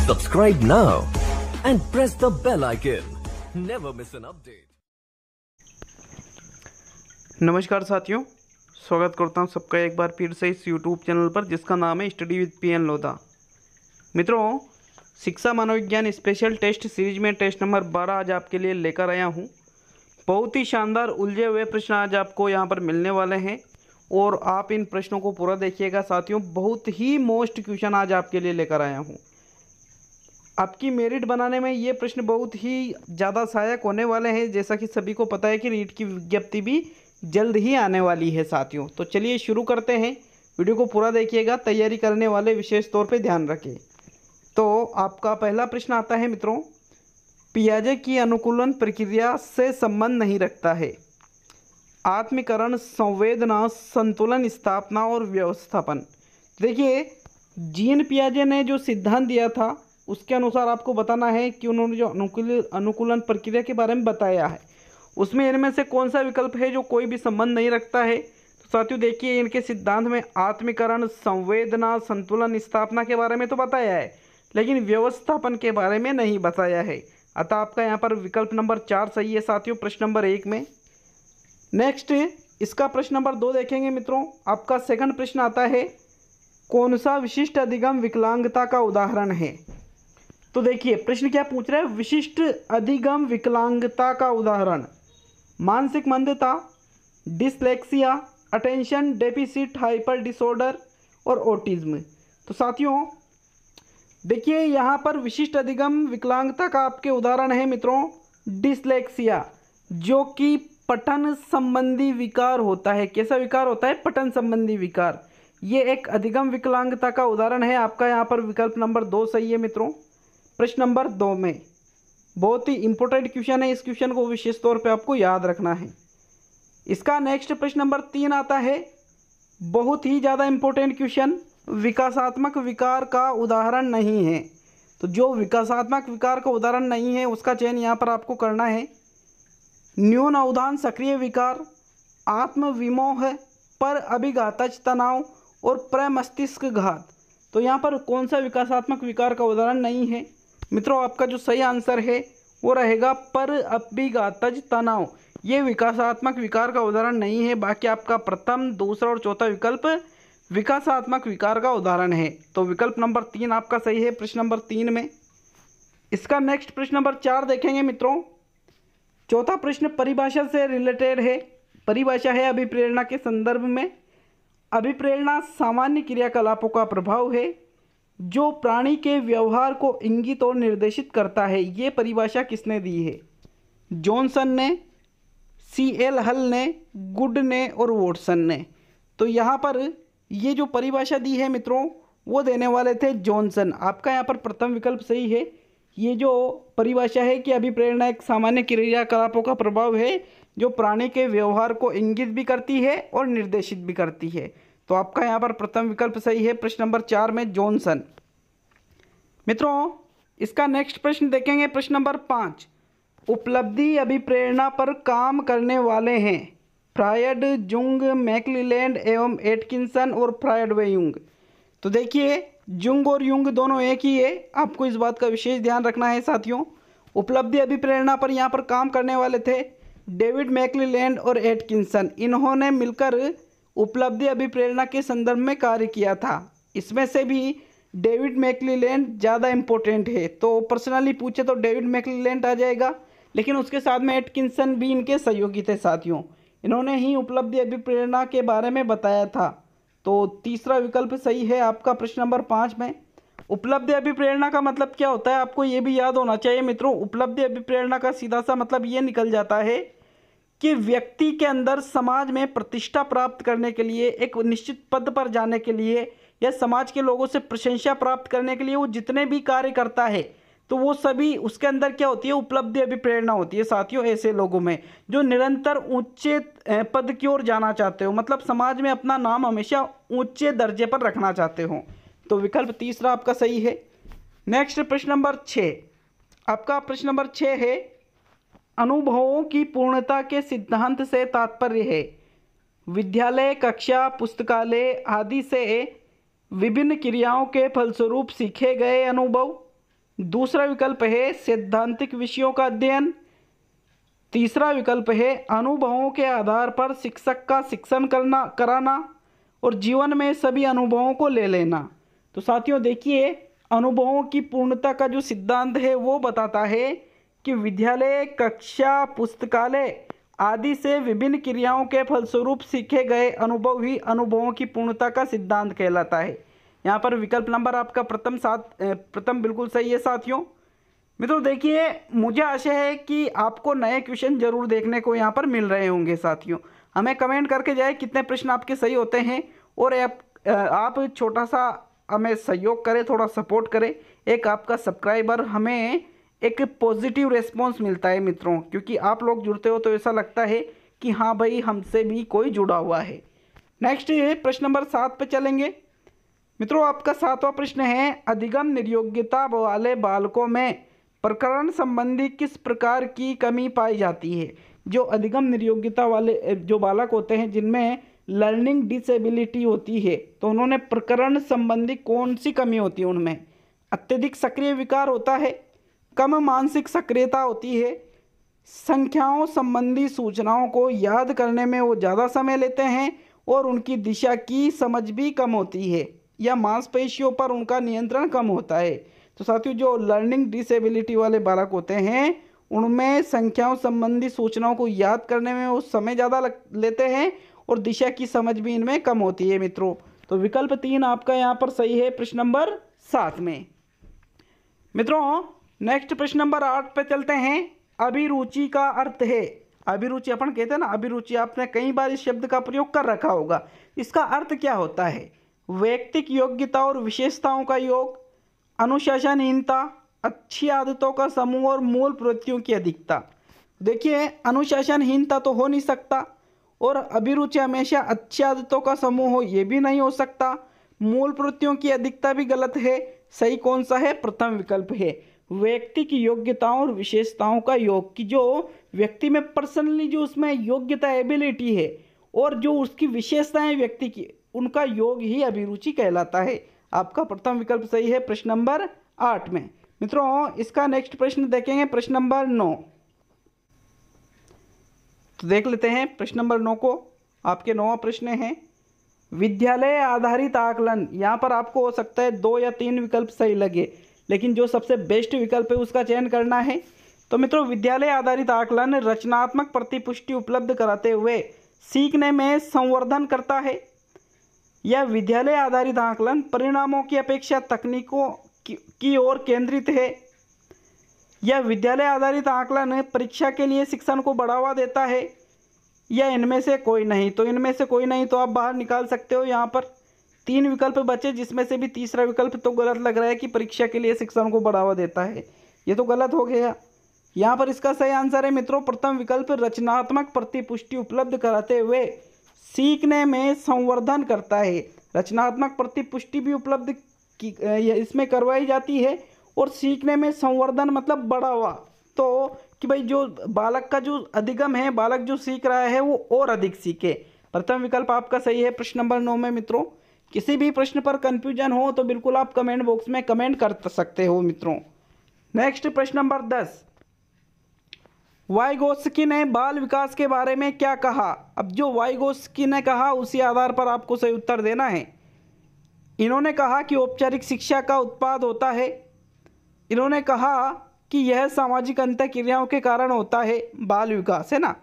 Subscribe now and press the bell icon. Never miss an update. नमस्कार साथियों, स्वागत करता हूं सबका एक बार फिर से इस YouTube चैनल पर जिसका नाम है स्टडी विद पीएन लोधा। मित्रों, शिक्षा मनोविज्ञान स्पेशल टेस्ट सीरीज में टेस्ट नंबर 12 आज आपके लिए लेकर आया हूं। बहुत ही शानदार उलझे हुए प्रश्न आज आपको यहां पर मिलने वाले हैं और आप इन प्रश्नों को पूरा देखिएगा साथियों। बहुत ही मोस्ट क्वेश्चन आज आपके लिए लेकर आया हूं। आपकी मेरिट बनाने में ये प्रश्न बहुत ही ज़्यादा सहायक होने वाले हैं। जैसा कि सभी को पता है कि रीट की विज्ञप्ति भी जल्द ही आने वाली है साथियों। तो चलिए शुरू करते हैं। वीडियो को पूरा देखिएगा, तैयारी करने वाले विशेष तौर पे ध्यान रखें। तो आपका पहला प्रश्न आता है मित्रों, पियाजे की अनुकूलन प्रक्रिया से संबंध नहीं रखता है। आत्मीकरण, संवेदना, संतुलन स्थापना और व्यवस्थापन। देखिए, जीन पियाजे ने जो सिद्धांत दिया था उसके अनुसार आपको बताना है कि उन्होंने जो अनुकूलन प्रक्रिया के बारे में बताया है उसमें इनमें से कौन सा विकल्प है जो कोई भी संबंध नहीं रखता है। तो साथियों देखिए, इनके सिद्धांत में आत्मीकरण, संवेदना, संतुलन स्थापना के बारे में तो बताया है, लेकिन व्यवस्थापन के बारे में नहीं बताया है। अतः आपका यहाँ पर विकल्प नंबर 4 सही है साथियों, प्रश्न नंबर 1 में। नेक्स्ट, इसका प्रश्न नंबर 2 देखेंगे मित्रों। आपका सेकंड प्रश्न आता है, कौन सा विशिष्ट अधिगम विकलांगता का उदाहरण है। तो देखिए, प्रश्न क्या पूछ रहा है, विशिष्ट अधिगम विकलांगता का उदाहरण। मानसिक मंदता, dyslexia, attention deficit hyper disorder और ऑटिज्म। तो साथियों देखिए, यहाँ पर विशिष्ट अधिगम विकलांगता का आपके उदाहरण है मित्रों डिसलेक्सिया, जो कि पठन संबंधी विकार होता है। कैसा विकार होता है? पठन संबंधी विकार। ये एक अधिगम विकलांगता का उदाहरण है। आपका यहाँ पर विकल्प नंबर 2 सही है मित्रों, प्रश्न नंबर 2 में। बहुत ही इंपॉर्टेंट क्वेश्चन है, इस क्वेश्चन को विशेष तौर पे आपको याद रखना है। इसका नेक्स्ट प्रश्न नंबर 3 आता है, बहुत ही ज़्यादा इंपॉर्टेंट क्वेश्चन, विकासात्मक विकार का उदाहरण नहीं है। तो जो विकासात्मक विकार का उदाहरण नहीं है उसका चयन यहाँ पर आपको करना है। न्यून अवधान सक्रिय विकार, आत्मविमोह, पर अभिघातज तनाव और प्रमस्तिष्क घात। तो यहाँ पर कौन सा विकासात्मक विकार का उदाहरण नहीं है मित्रों? आपका जो सही आंसर है वो रहेगा पर अभिघातज तनाव। ये विकासात्मक विकार का उदाहरण नहीं है। बाकी आपका प्रथम, दूसरा और चौथा विकल्प विकासात्मक विकार का उदाहरण है। तो विकल्प नंबर 3 आपका सही है, प्रश्न नंबर 3 में। इसका नेक्स्ट प्रश्न नंबर 4 देखेंगे मित्रों। चौथा प्रश्न परिभाषा से रिलेटेड है। परिभाषा है अभिप्रेरणा के संदर्भ में। अभिप्रेरणा सामान्य क्रियाकलापों का प्रभाव है जो प्राणी के व्यवहार को इंगित और निर्देशित करता है। ये परिभाषा किसने दी है? जॉनसन ने, CL हल ने, गुड ने और वॉटसन ने। तो यहाँ पर ये जो परिभाषा दी है मित्रों वो देने वाले थे जॉनसन। आपका यहाँ पर प्रथम विकल्प सही है। ये जो परिभाषा है कि अभिप्रेरणा एक सामान्य क्रियाकलापों का प्रभाव है जो प्राणी के व्यवहार को इंगित भी करती है और निर्देशित भी करती है। तो आपका यहाँ पर प्रथम विकल्प सही है, प्रश्न नंबर 4 में जॉनसन। मित्रों, इसका नेक्स्ट प्रश्न देखेंगे, प्रश्न नंबर 5। उपलब्धि अभिप्रेरणा पर काम करने वाले हैं फ्रायड, जुंग, मैक्लीलैंड एवं एटकिंसन और फ्रायड व युंग। तो देखिए, जुंग और युंग दोनों एक ही है। आपको इस बात का विशेष ध्यान रखना है साथियों। उपलब्धि अभिप्रेरणा पर यहाँ पर काम करने वाले थे डेविड मैक्लीलैंड और एटकिंसन। इन्होंने मिलकर उपलब्धि अभिप्रेरणा के संदर्भ में कार्य किया था। इसमें से भी डेविड मैक्लीलैंड ज़्यादा इम्पोर्टेंट है। तो पर्सनली पूछे तो डेविड मैक्लीलैंड आ जाएगा, लेकिन उसके साथ में एटकिंसन भी इनके सहयोगी थे साथियों। इन्होंने ही उपलब्धि अभिप्रेरणा के बारे में बताया था। तो तीसरा विकल्प सही है आपका, प्रश्न नंबर 5 में। उपलब्धि अभिप्रेरणा का मतलब क्या होता है आपको ये भी याद होना चाहिए मित्रों। उपलब्धि अभिप्रेरणा का सीधा सा मतलब ये निकल जाता है कि व्यक्ति के अंदर समाज में प्रतिष्ठा प्राप्त करने के लिए, एक निश्चित पद पर जाने के लिए या समाज के लोगों से प्रशंसा प्राप्त करने के लिए वो जितने भी कार्य करता है तो वो सभी उसके अंदर क्या होती है? उपलब्धि अभिप्रेरणा होती है साथियों। ऐसे लोगों में जो निरंतर ऊंचे पद की ओर जाना चाहते हो, मतलब समाज में अपना नाम हमेशा ऊंचे दर्जे पर रखना चाहते हो। तो विकल्प तीसरा आपका सही है। नेक्स्ट प्रश्न नंबर 6। आपका प्रश्न नंबर 6 है, अनुभवों की पूर्णता के सिद्धांत से तात्पर्य है विद्यालय, कक्षा, पुस्तकालय आदि से विभिन्न क्रियाओं के फलस्वरूप सीखे गए अनुभव, दूसरा विकल्प है सैद्धांतिक विषयों का अध्ययन। तीसरा विकल्प है अनुभवों के आधार पर शिक्षक का शिक्षण कराना और जीवन में सभी अनुभवों को ले लेना। तो साथियों देखिए, अनुभवों की पूर्णता का जो सिद्धांत है वो बताता है कि विद्यालय, कक्षा, पुस्तकालय आदि से विभिन्न क्रियाओं के फलस्वरूप सीखे गए अनुभव ही अनुभवों की पूर्णता का सिद्धांत कहलाता है। यहाँ पर विकल्प नंबर आपका प्रथम बिल्कुल सही है साथियों। मित्रों देखिए, मुझे आशा है कि आपको नए क्वेश्चन जरूर देखने को यहाँ पर मिल रहे होंगे साथियों। हमें कमेंट करके जाए कितने प्रश्न आपके सही होते हैं, और आप छोटा सा हमें सहयोग करें, थोड़ा सपोर्ट करें। एक आपका सब्सक्राइबर हमें एक पॉजिटिव रिस्पॉन्स मिलता है मित्रों, क्योंकि आप लोग जुड़ते हो तो ऐसा लगता है कि हाँ भाई हमसे भी कोई जुड़ा हुआ है। नेक्स्ट प्रश्न नंबर 7 पे चलेंगे मित्रों। आपका 7वां प्रश्न है अधिगम निर्योग्यता वाले बालकों में प्रकरण संबंधी किस प्रकार की कमी पाई जाती है। जो अधिगम निर्योग्यता वाले जो बालक होते हैं जिनमें लर्निंग डिसेबिलिटी होती है, तो उन्होंने प्रकरण संबंधी कौन सी कमी होती है उनमें? अत्यधिक सक्रिय विकार होता है, कम मानसिक सक्रियता होती है, संख्याओं संबंधी सूचनाओं को याद करने में वो ज़्यादा समय लेते हैं और उनकी दिशा की समझ भी कम होती है, या मांसपेशियों पर उनका नियंत्रण कम होता है। तो साथियों जो लर्निंग डिसेबिलिटी वाले बालक होते हैं उनमें संख्याओं संबंधी सूचनाओं को याद करने में वो समय ज़्यादा लेते हैं और दिशा की समझ भी इनमें कम होती है मित्रों। तो विकल्प 3 आपका यहाँ पर सही है प्रश्न नंबर 7 में। मित्रों नेक्स्ट प्रश्न नंबर 8 पे चलते हैं। अभिरुचि का अर्थ है, अभिरुचि अपन कहते हैं ना, अभिरुचि आपने कई बार इस शब्द का प्रयोग कर रखा होगा। इसका अर्थ क्या होता है? व्यक्तिक योग्यता और विशेषताओं का योग, अनुशासनहीनता, अच्छी आदतों का समूह और मूल प्रवृत्तियों की अधिकता। देखिए अनुशासनहीनता तो हो नहीं सकता, और अभिरुचि हमेशा अच्छी आदतों का समूह हो ये भी नहीं हो सकता, मूल प्रवृत्तियों की अधिकता भी गलत है। सही कौन सा है? प्रथम विकल्प है, व्यक्ति की योग्यताओं और विशेषताओं का योग, की जो व्यक्ति में पर्सनली जो उसमें योग्यता एबिलिटी है और जो उसकी विशेषताएं व्यक्ति की, उनका योग ही अभिरुचि कहलाता है। आपका प्रथम विकल्प सही है प्रश्न नंबर 8 में। मित्रों इसका नेक्स्ट प्रश्न देखेंगे प्रश्न नंबर 9। तो देख लेते हैं प्रश्न नंबर 9 को। आपके 9वां प्रश्न है विद्यालय आधारित आकलन। यहाँ पर आपको हो सकता है 2 या 3 विकल्प सही लगे, लेकिन जो सबसे बेस्ट विकल्प है उसका चयन करना है। तो मित्रों विद्यालय आधारित आकलन रचनात्मक प्रतिपुष्टि उपलब्ध कराते हुए सीखने में संवर्धन करता है, यह विद्यालय आधारित आकलन परिणामों की अपेक्षा तकनीकों की ओर केंद्रित है, यह विद्यालय आधारित आकलन परीक्षा के लिए शिक्षण को बढ़ावा देता है, या इनमें से कोई नहीं। तो इनमें से कोई नहीं तो आप बाहर निकाल सकते हो। यहाँ पर 3 विकल्प बचे, जिसमें से भी तीसरा विकल्प तो गलत लग रहा है कि परीक्षा के लिए शिक्षण को बढ़ावा देता है, ये तो गलत हो गया। यहाँ पर इसका सही आंसर है मित्रों प्रथम विकल्प, रचनात्मक प्रतिपुष्टि उपलब्ध कराते हुए सीखने में संवर्धन करता है। रचनात्मक प्रतिपुष्टि भी उपलब्ध इसमें करवाई जाती है और सीखने में संवर्धन मतलब बढ़ावा, तो कि भाई जो बालक का जो अधिगम है, बालक जो सीख रहा है वो और अधिक सीखे। प्रथम विकल्प आपका सही है प्रश्न नंबर 9 में। मित्रों किसी भी प्रश्न पर कंफ्यूजन हो तो बिल्कुल आप कमेंट बॉक्स में कमेंट कर सकते हो मित्रों। नेक्स्ट प्रश्न नंबर 10, वाइगोत्स्की ने बाल विकास के बारे में क्या कहा। अब जो वाइगोत्स्की ने कहा उसी आधार पर आपको सही उत्तर देना है। इन्होंने कहा कि औपचारिक शिक्षा का उत्पाद होता है, इन्होंने कहा कि यह सामाजिक अंतःक्रियाओं के कारण होता है, बाल विकास है ना,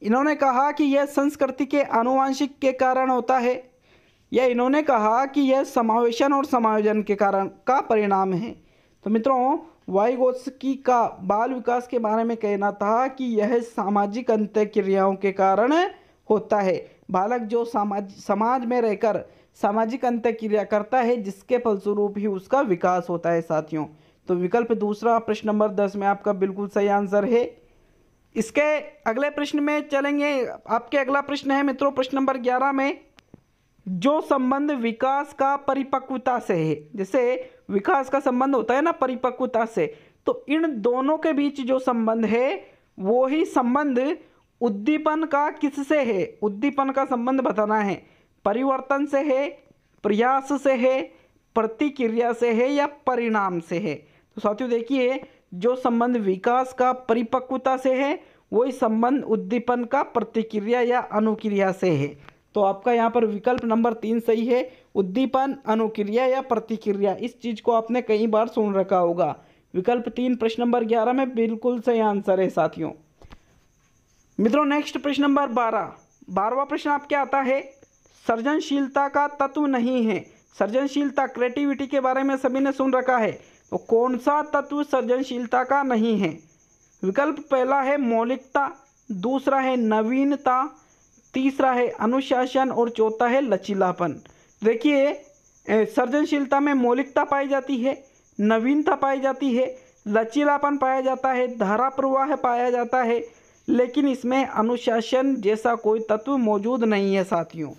इन्होंने कहा कि यह संस्कृति के आनुवांशिक के कारण होता है, या इन्होंने कहा कि यह समावेशन और समायोजन के कारण का परिणाम है। तो मित्रों वाइगोत्स्की का बाल विकास के बारे में कहना था कि यह सामाजिक अंतःक्रियाओं के कारण होता है। बालक जो समाज में रहकर सामाजिक अंतःक्रिया करता है जिसके फलस्वरूप ही उसका विकास होता है साथियों। तो विकल्प दूसरा प्रश्न नंबर 10 में आपका बिल्कुल सही आंसर है। इसके अगले प्रश्न में चलेंगे। आपके अगला प्रश्न है मित्रों प्रश्न नंबर 11 में, जो संबंध विकास का परिपक्वता से है, जैसे विकास का संबंध होता है ना परिपक्वता से, तो इन दोनों के बीच जो संबंध है वो ही संबंध उद्दीपन का किससे है। उद्दीपन का संबंध बताना है, परिवर्तन से है, प्रयास से है, प्रतिक्रिया से है या परिणाम से है। तो साथियों देखिए, जो संबंध विकास का परिपक्वता से है वही संबंध उद्दीपन का प्रतिक्रिया या अनुक्रिया से है। तो आपका यहाँ पर विकल्प नंबर 3 सही है, उद्दीपन, अनुक्रिया या प्रतिक्रिया। इस चीज को आपने कई बार सुन रखा होगा। विकल्प 3 प्रश्न नंबर 11 में बिल्कुल सही आंसर है साथियों। मित्रों नेक्स्ट प्रश्न नंबर 12वां प्रश्न आपके आता है, सृजनशीलता का तत्व नहीं है। सृजनशीलता, क्रिएटिविटी के बारे में सभी ने सुन रखा है, तो कौन सा तत्व सृजनशीलता का नहीं है? विकल्प पहला है मौलिकता, दूसरा है नवीनता, तीसरा है अनुशासन और चौथा है लचीलापन। देखिए, सृजनशीलता में मौलिकता पाई जाती है, नवीनता पाई जाती है, लचीलापन पाया जाता है, धारा प्रवाह पाया जाता है, लेकिन इसमें अनुशासन जैसा कोई तत्व मौजूद नहीं है साथियों।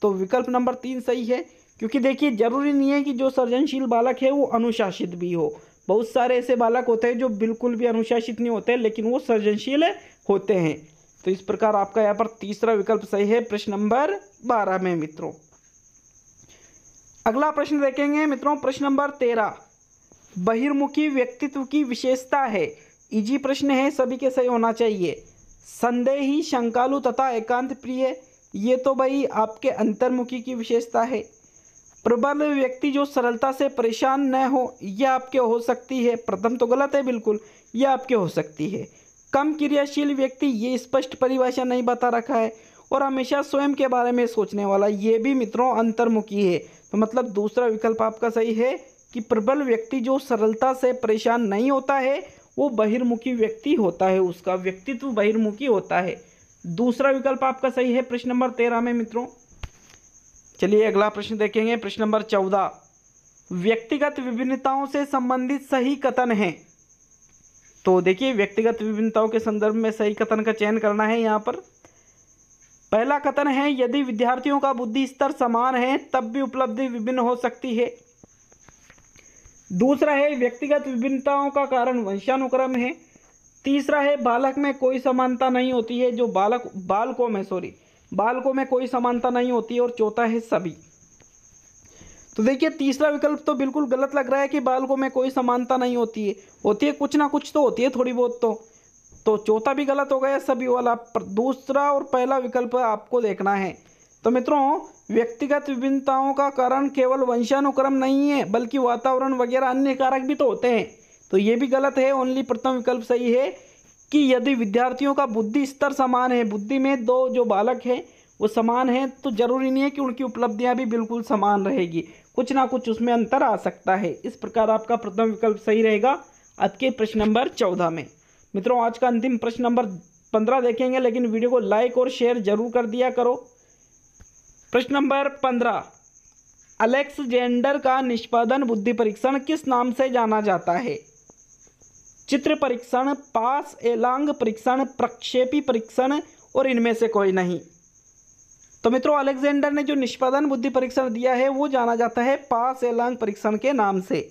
तो विकल्प नंबर 3 सही है, क्योंकि देखिए जरूरी नहीं है कि जो सृजनशील बालक है वो अनुशासित भी हो। बहुत सारे ऐसे बालक होते हैं जो बिल्कुल भी अनुशासित नहीं होते लेकिन वो सृजनशील होते हैं। तो इस प्रकार आपका यहाँ पर तीसरा विकल्प सही है प्रश्न नंबर 12 में मित्रों। अगला प्रश्न देखेंगे मित्रों, प्रश्न नंबर 13, बहिर्मुखी व्यक्तित्व की विशेषता है। इजी प्रश्न है, सभी के सही होना चाहिए। संदेही, शंकालु तथा एकांत प्रिय, ये तो भाई आपके अंतर्मुखी की विशेषता है। प्रबल व्यक्ति जो सरलता से परेशान न हो, यह आपके हो सकती है। प्रथम तो गलत है बिल्कुल, यह आपके हो सकती है। कम क्रियाशील व्यक्ति, ये स्पष्ट परिभाषा नहीं बता रखा है। और हमेशा स्वयं के बारे में सोचने वाला, ये भी मित्रों अंतर्मुखी है। तो मतलब दूसरा विकल्प आपका सही है कि प्रबल व्यक्ति जो सरलता से परेशान नहीं होता है वो बहिर्मुखी व्यक्ति होता है, उसका व्यक्तित्व बहिर्मुखी होता है। दूसरा विकल्प आपका सही है प्रश्न नंबर 13 में मित्रों। चलिए अगला प्रश्न देखेंगे, प्रश्न नंबर 14, व्यक्तिगत विभिन्नताओं से संबंधित सही कथन है। तो देखिए, व्यक्तिगत विभिन्नताओं के संदर्भ में सही कथन का चयन करना है। यहाँ पर पहला कथन है, यदि विद्यार्थियों का बुद्धि स्तर समान है तब भी उपलब्धि विभिन्न हो सकती है। दूसरा है, व्यक्तिगत विभिन्नताओं का कारण वंशानुक्रम है। तीसरा है, बालक में कोई समानता नहीं होती है, जो बालकों में कोई समानता नहीं होती है। और चौथा है सभी। तो देखिए, तीसरा विकल्प तो बिल्कुल गलत लग रहा है कि बालकों में कोई समानता नहीं होती है, होती है कुछ ना कुछ तो होती है, थोड़ी बहुत तो चौथा भी गलत हो गया सभी वाला। दूसरा और पहला विकल्प आपको देखना है। तो मित्रों, व्यक्तिगत विभिन्नताओं का कारण केवल वंशानुक्रम नहीं है बल्कि वातावरण वगैरह अन्य कारक भी तो होते हैं। तो ये भी गलत है, ओनली प्रथम विकल्प सही है कि यदि विद्यार्थियों का बुद्धि स्तर समान है, बुद्धि में दो जो बालक हैं वो समान हैं, तो जरूरी नहीं है कि उनकी उपलब्धियां भी बिल्कुल समान रहेगी, कुछ ना कुछ उसमें अंतर आ सकता है। इस प्रकार आपका प्रथम विकल्प सही रहेगा आपके प्रश्न नंबर 14 में। मित्रों, आज का अंतिम प्रश्न नंबर 15 देखेंगे, लेकिन वीडियो को लाइक और शेयर जरूर कर दिया करो। प्रश्न नंबर 15, अलेक्जेंडर का निष्पादन बुद्धि परीक्षण किस नाम से जाना जाता है? चित्र परीक्षण, पास एलांग परीक्षण, प्रक्षेपी परीक्षण और इनमें से कोई नहीं। तो मित्रों, अलेक्जेंडर ने जो निष्पादन बुद्धि परीक्षण दिया है वो जाना जाता है पास एलांग परीक्षण के नाम से।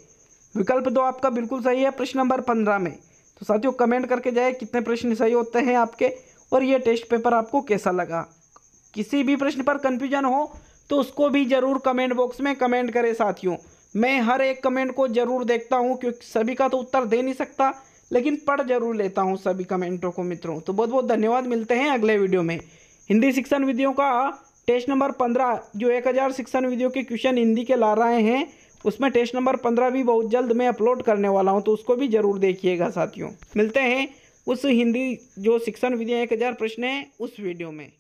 विकल्प 2 आपका बिल्कुल सही है प्रश्न नंबर 15 में। तो साथियों कमेंट करके जाए कितने प्रश्न सही होते हैं आपके, और ये टेस्ट पेपर आपको कैसा लगा। किसी भी प्रश्न पर कन्फ्यूजन हो तो उसको भी जरूर कमेंट बॉक्स में कमेंट करें साथियों। मैं हर एक कमेंट को जरूर देखता हूँ, क्योंकि सभी का तो उत्तर दे नहीं सकता, लेकिन पढ़ जरूर लेता हूँ सभी कमेंटों को मित्रों। तो बहुत बहुत धन्यवाद, मिलते हैं अगले वीडियो में। हिंदी शिक्षण विधियों का टेस्ट नंबर 15 जो 1000 शिक्षण विधियों के क्वेश्चन हिंदी के ला रहे हैं, उसमें टेस्ट नंबर 15 भी बहुत जल्द मैं अपलोड करने वाला हूं, तो उसको भी जरूर देखिएगा साथियों। मिलते हैं उस हिंदी जो शिक्षण विधियाँ 1000 प्रश्न है उस वीडियो में।